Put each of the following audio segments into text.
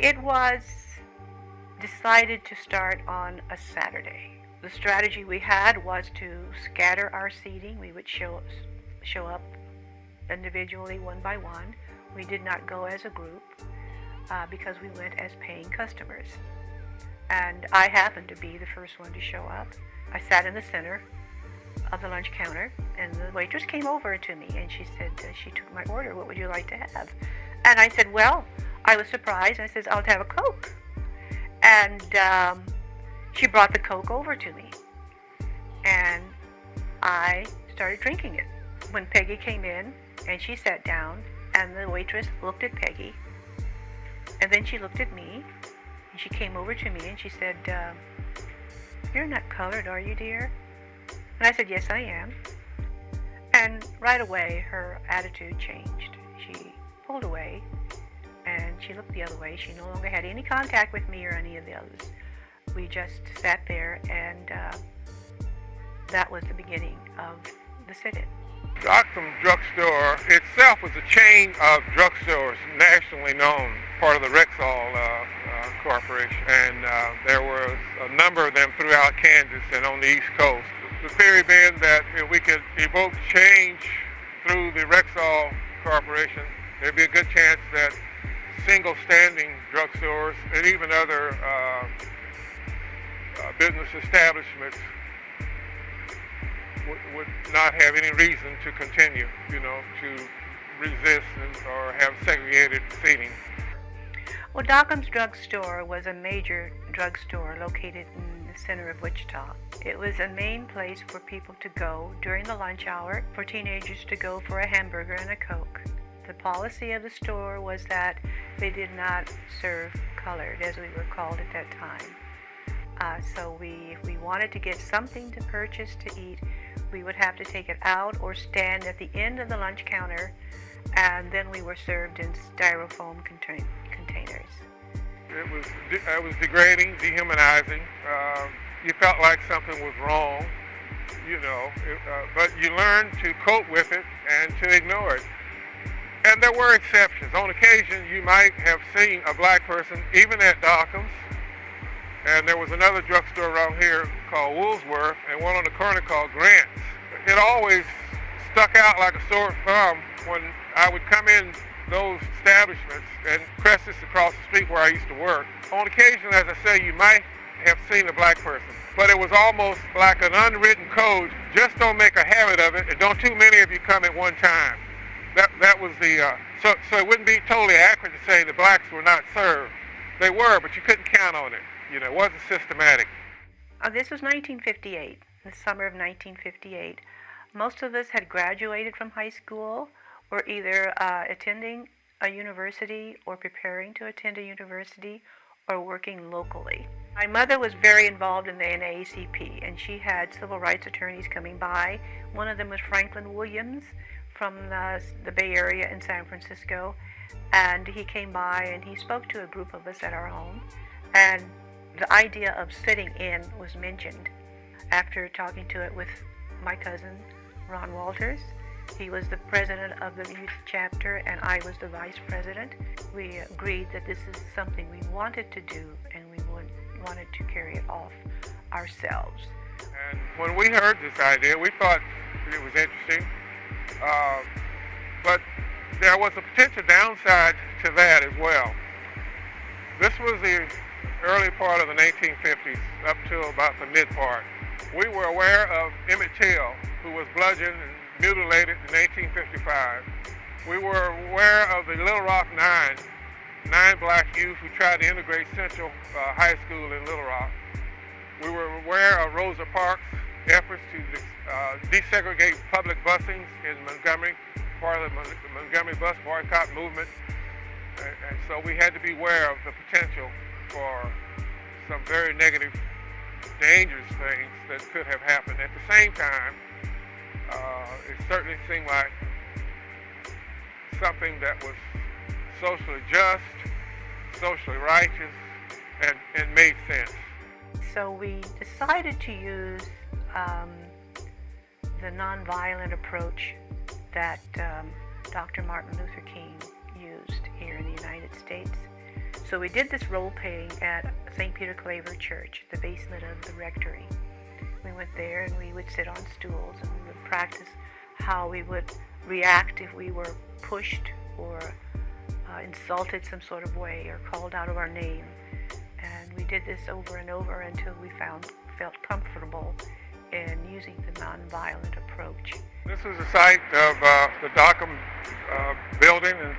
It was decided to start on a Saturday. The strategy we had was to scatter our seating. We would show up individually one by one. We did not go as a group because we went as paying customers. And I happened to be the first one to show up. I sat in the center of the lunch counter, and the waitress came over to me and she said, she took my order, what would you like to have? And I said, well, I was surprised. I said, I'll have a Coke. And she brought the Coke over to me. And I started drinking it. When Peggy came in and she sat down, and the waitress looked at Peggy, and then she looked at me, and she came over to me and she said, you're not colored, are you, dear? And I said, yes, I am. And right away, her attitude changed. She pulled away, and she looked the other way. She no longer had any contact with me or any of the others. We just sat there, and that was the beginning of the sit-in. Dockum drugstore itself was a chain of drugstores, nationally known, part of the Rexall Corporation, and there was a number of them throughout Kansas and on the East Coast. The theory being that if we could evoke change through the Rexall Corporation, there'd be a good chance that single standing drugstores and even other business establishments would not have any reason to continue, to resist or have segregated seating. Well, Dockum's drugstore was a major drugstore located in the center of Wichita. It was a main place for people to go during the lunch hour, for teenagers to go for a hamburger and a Coke. The policy of the store was that they did not serve colored, as we were called at that time. So if we wanted to get something to purchase to eat, we would have to take it out or stand at the end of the lunch counter, and then we were served in styrofoam containers. It was degrading, dehumanizing. You felt like something was wrong, but you learned to cope with it and to ignore it. And there were exceptions. On occasion, you might have seen a black person, even at Dockum's. And there was another drugstore around here called Woolsworth, and one on the corner called Grant's. It always stuck out like a sore thumb when I would come in those establishments, and Crescent's across the street where I used to work. On occasion, as I say, you might have seen a black person, but it was almost like an unwritten code. Just don't make a habit of it, and don't too many of you come at one time. That was the so it wouldn't be totally accurate to say the blacks were not served. They were, but you couldn't count on it. It wasn't systematic. This was 1958, the summer of 1958. Most of us had graduated from high school, or either attending a university or preparing to attend a university or working locally. My mother was very involved in the NAACP, and she had civil rights attorneys coming by. One of them was Franklin Williams from the Bay Area in San Francisco, and he came by and he spoke to a group of us at our home, and the idea of sitting in was mentioned. After talking to it with my cousin, Ron Walters, he was the president of the youth chapter and I was the vice president. We agreed that this is something we wanted to do, and we wanted to carry it off ourselves. And when we heard this idea, we thought it was interesting, but there was a potential downside to that as well. This was the early part of the 1950s up till about the mid part. We were aware of Emmett Till, who was bludgeoned and mutilated in 1855. We were aware of the Little Rock nine black youth who tried to integrate Central High School in Little Rock. We were aware of Rosa Parks' efforts to desegregate public busings in Montgomery, part of the Montgomery bus boycott movement. And so we had to be aware of the potential for some very negative, dangerous things that could have happened. At the same time, it certainly seemed like something that was socially just, socially righteous, and made sense. So we decided to use the nonviolent approach that Dr. Martin Luther King used here in the United States. So we did this role playing at St. Peter Claver Church, the basement of the rectory. We went there and we would sit on stools and we would practice how we would react if we were pushed or insulted some sort of way or called out of our name. And we did this over and over until we felt comfortable in using the nonviolent approach. This is the site of the Dockum building and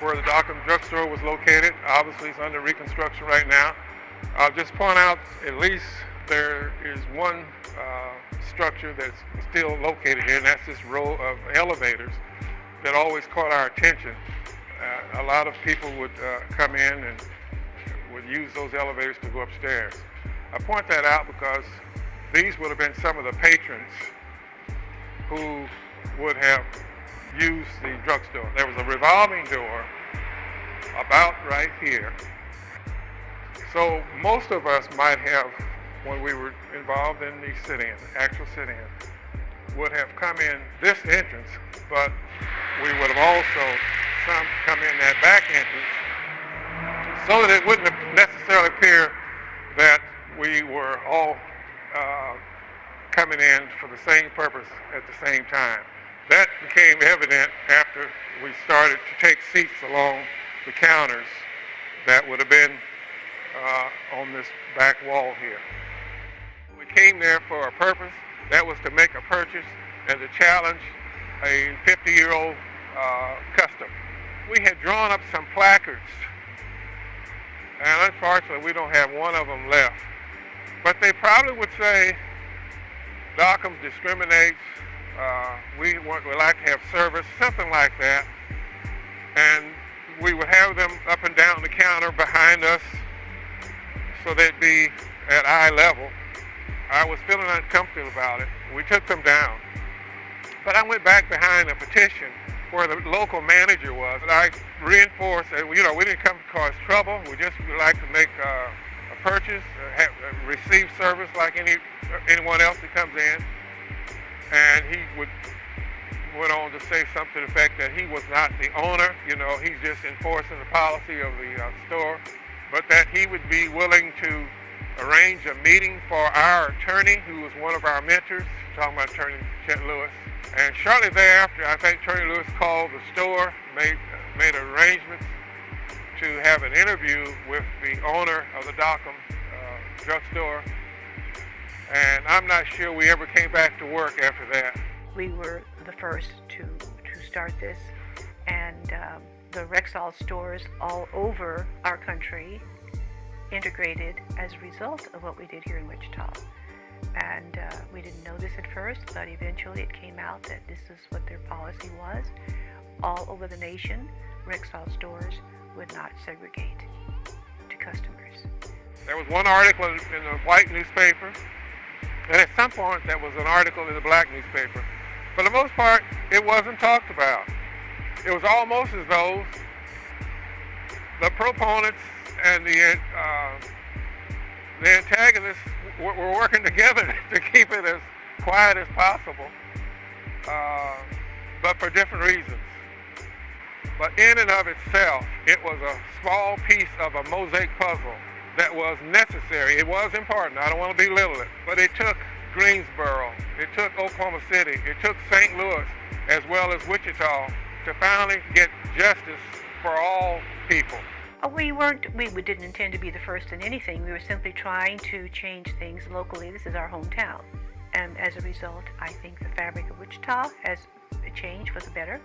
where the Dockum drugstore was located. Obviously, it's under reconstruction right now. I'll just point out at least there is one structure that's still located here, and that's this row of elevators that always caught our attention. A lot of people would come in and would use those elevators to go upstairs. I point that out because these would have been some of the patrons who would have used the drugstore. There was a revolving door about right here. So most of us might have, when we were involved in the sit-in, actual sit-in, would have come in this entrance, but we would have also some come in that back entrance so that it wouldn't necessarily appear that we were all coming in for the same purpose at the same time. That became evident after we started to take seats along the counters that would have been on this back wall here. We came there for a purpose. That was to make a purchase and to challenge a 50-year-old custom. We had drawn up some placards, and unfortunately we don't have one of them left. But they probably would say, Dockum discriminates, we like to have service, something like that. And we would have them up and down the counter behind us so they'd be at eye level. I was feeling uncomfortable about it. We took them down. But I went back behind a petition where the local manager was. And I reinforced that, we didn't come to cause trouble. We just would like to make a purchase, receive service like anyone else that comes in. And he went on to say something to the effect that he was not the owner, he's just enforcing the policy of the store, but that he would be willing to arrange a meeting for our attorney, who was one of our mentors, talking about Attorney Chet Lewis. And shortly thereafter, I think Attorney Lewis called the store, made arrangements to have an interview with the owner of the Dockum drugstore. And I'm not sure we ever came back to work after that. We were the first to start this, and the Rexall stores all over our country integrated as a result of what we did here in Wichita. And we didn't know this at first, but eventually it came out that this is what their policy was. All over the nation, Rexall stores would not segregate to customers. There was one article in the white newspaper, and at some point there was an article in the black newspaper. For the most part, it wasn't talked about. It was almost as though the proponents and the antagonists were working together to keep it as quiet as possible, but for different reasons. But in and of itself, it was a small piece of a mosaic puzzle that was necessary. It was important. I don't want to belittle it, but it took Greensboro, it took Oklahoma City, it took St. Louis, as well as Wichita, to finally get justice for all people. We didn't intend to be the first in anything. We were simply trying to change things locally. This is our hometown. And as a result, I think the fabric of Wichita has changed for the better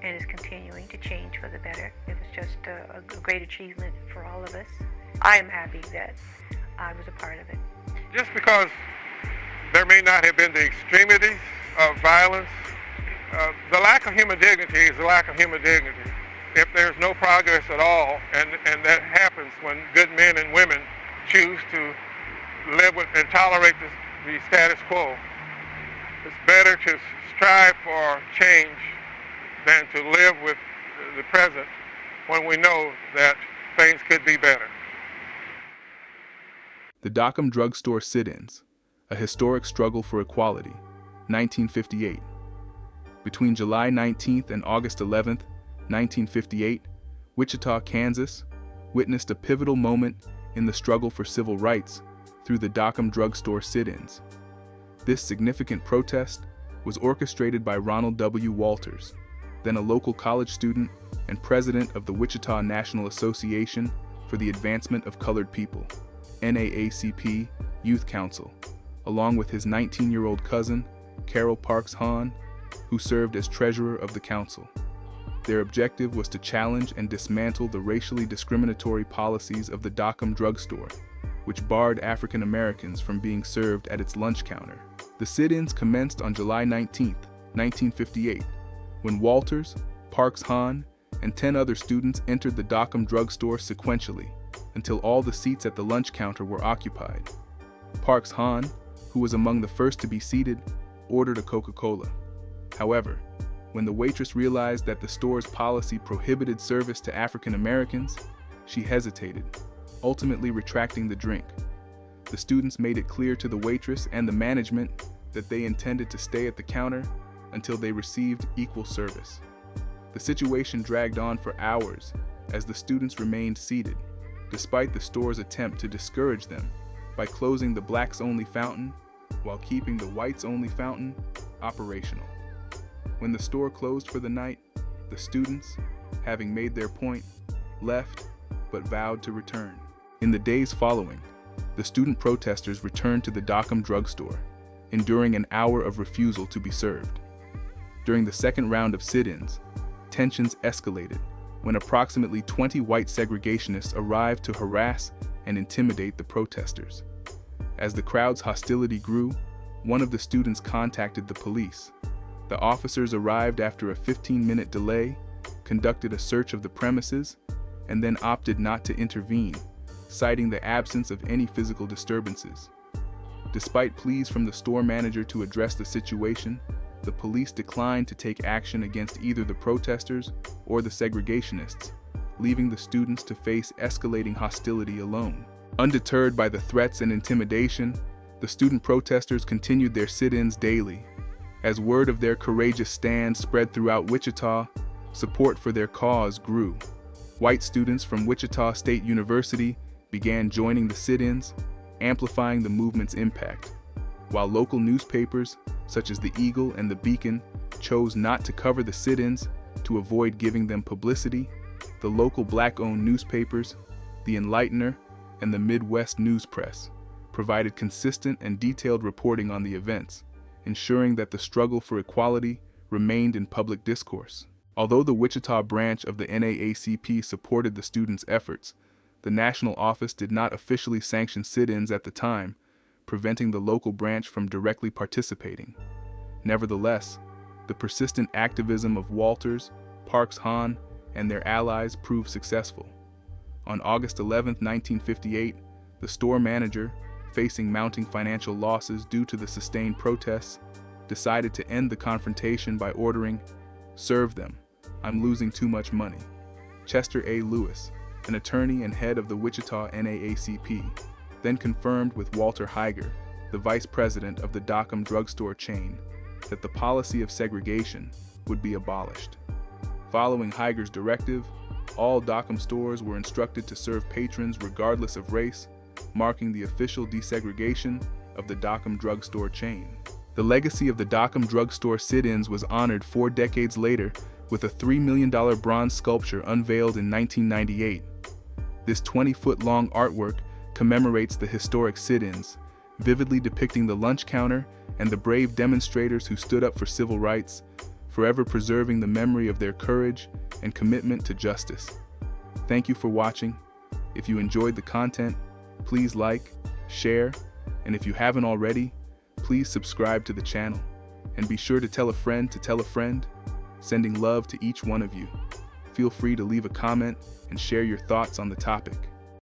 and is continuing to change for the better. It was just a great achievement for all of us. I am happy that I was a part of it. Just because there may not have been the extremities of violence, the lack of human dignity is the lack of human dignity. If there's no progress at all, and that happens when good men and women choose to live with and tolerate the status quo, it's better to strive for change than to live with the present when we know that things could be better. The Dockum Drugstore Sit-Ins, a historic struggle for equality, 1958. Between July 19th and August 11th, 1958, Wichita, Kansas, witnessed a pivotal moment in the struggle for civil rights through the Dockum drugstore sit-ins. This significant protest was orchestrated by Ronald W. Walters, then a local college student and president of the Wichita National Association for the Advancement of Colored People, NAACP Youth Council, along with his 19-year-old cousin, Carol Parks Hahn, who served as treasurer of the council. Their objective was to challenge and dismantle the racially discriminatory policies of the Dockum drugstore, which barred African Americans from being served at its lunch counter. The sit-ins commenced on July 19, 1958, when Walters, Parks Hahn, and 10 other students entered the Dockum drugstore sequentially until all the seats at the lunch counter were occupied. Parks Hahn, who was among the first to be seated, ordered a Coca-Cola. However, when the waitress realized that the store's policy prohibited service to African Americans, she hesitated, ultimately retracting the drink. The students made it clear to the waitress and the management that they intended to stay at the counter until they received equal service. The situation dragged on for hours as the students remained seated, despite the store's attempt to discourage them by closing the blacks-only fountain while keeping the whites-only fountain operational. When the store closed for the night, the students, having made their point, left but vowed to return. In the days following, the student protesters returned to the Dockum drugstore, enduring an hour of refusal to be served. During the second round of sit-ins, tensions escalated when approximately 20 white segregationists arrived to harass and intimidate the protesters. As the crowd's hostility grew, one of the students contacted the police. The officers arrived after a 15-minute delay, conducted a search of the premises, and then opted not to intervene, citing the absence of any physical disturbances. Despite pleas from the store manager to address the situation, the police declined to take action against either the protesters or the segregationists, leaving the students to face escalating hostility alone. Undeterred by the threats and intimidation, the student protesters continued their sit-ins daily. As word of their courageous stand spread throughout Wichita, support for their cause grew. White students from Wichita State University began joining the sit-ins, amplifying the movement's impact. While local newspapers, such as the Eagle and the Beacon, chose not to cover the sit-ins to avoid giving them publicity, the local black-owned newspapers, the Enlightener, and the Midwest News Press provided consistent and detailed reporting on the events, ensuring that the struggle for equality remained in public discourse. Although the Wichita branch of the NAACP supported the students' efforts, the national office did not officially sanction sit-ins at the time, preventing the local branch from directly participating. Nevertheless, the persistent activism of Walters, Parks Hahn, and their allies proved successful. On August 11, 1958, the store manager, facing mounting financial losses due to the sustained protests, decided to end the confrontation by ordering, "Serve them. I'm losing too much money." Chester A. Lewis, an attorney and head of the Wichita NAACP, then confirmed with Walter Heiger, the vice president of the Dockum drugstore chain, that the policy of segregation would be abolished. Following Heiger's directive, all Dockum stores were instructed to serve patrons regardless of race, marking the official desegregation of the Dockum drugstore chain. The legacy of the Dockum drugstore sit-ins was honored 4 decades later with a $3 million bronze sculpture unveiled in 1998. This 20-foot-long artwork commemorates the historic sit-ins, vividly depicting the lunch counter and the brave demonstrators who stood up for civil rights, forever preserving the memory of their courage and commitment to justice. Thank you for watching. If you enjoyed the content, please like, share, and if you haven't already, please subscribe to the channel. And be sure to tell a friend to tell a friend, sending love to each one of you. Feel free to leave a comment and share your thoughts on the topic.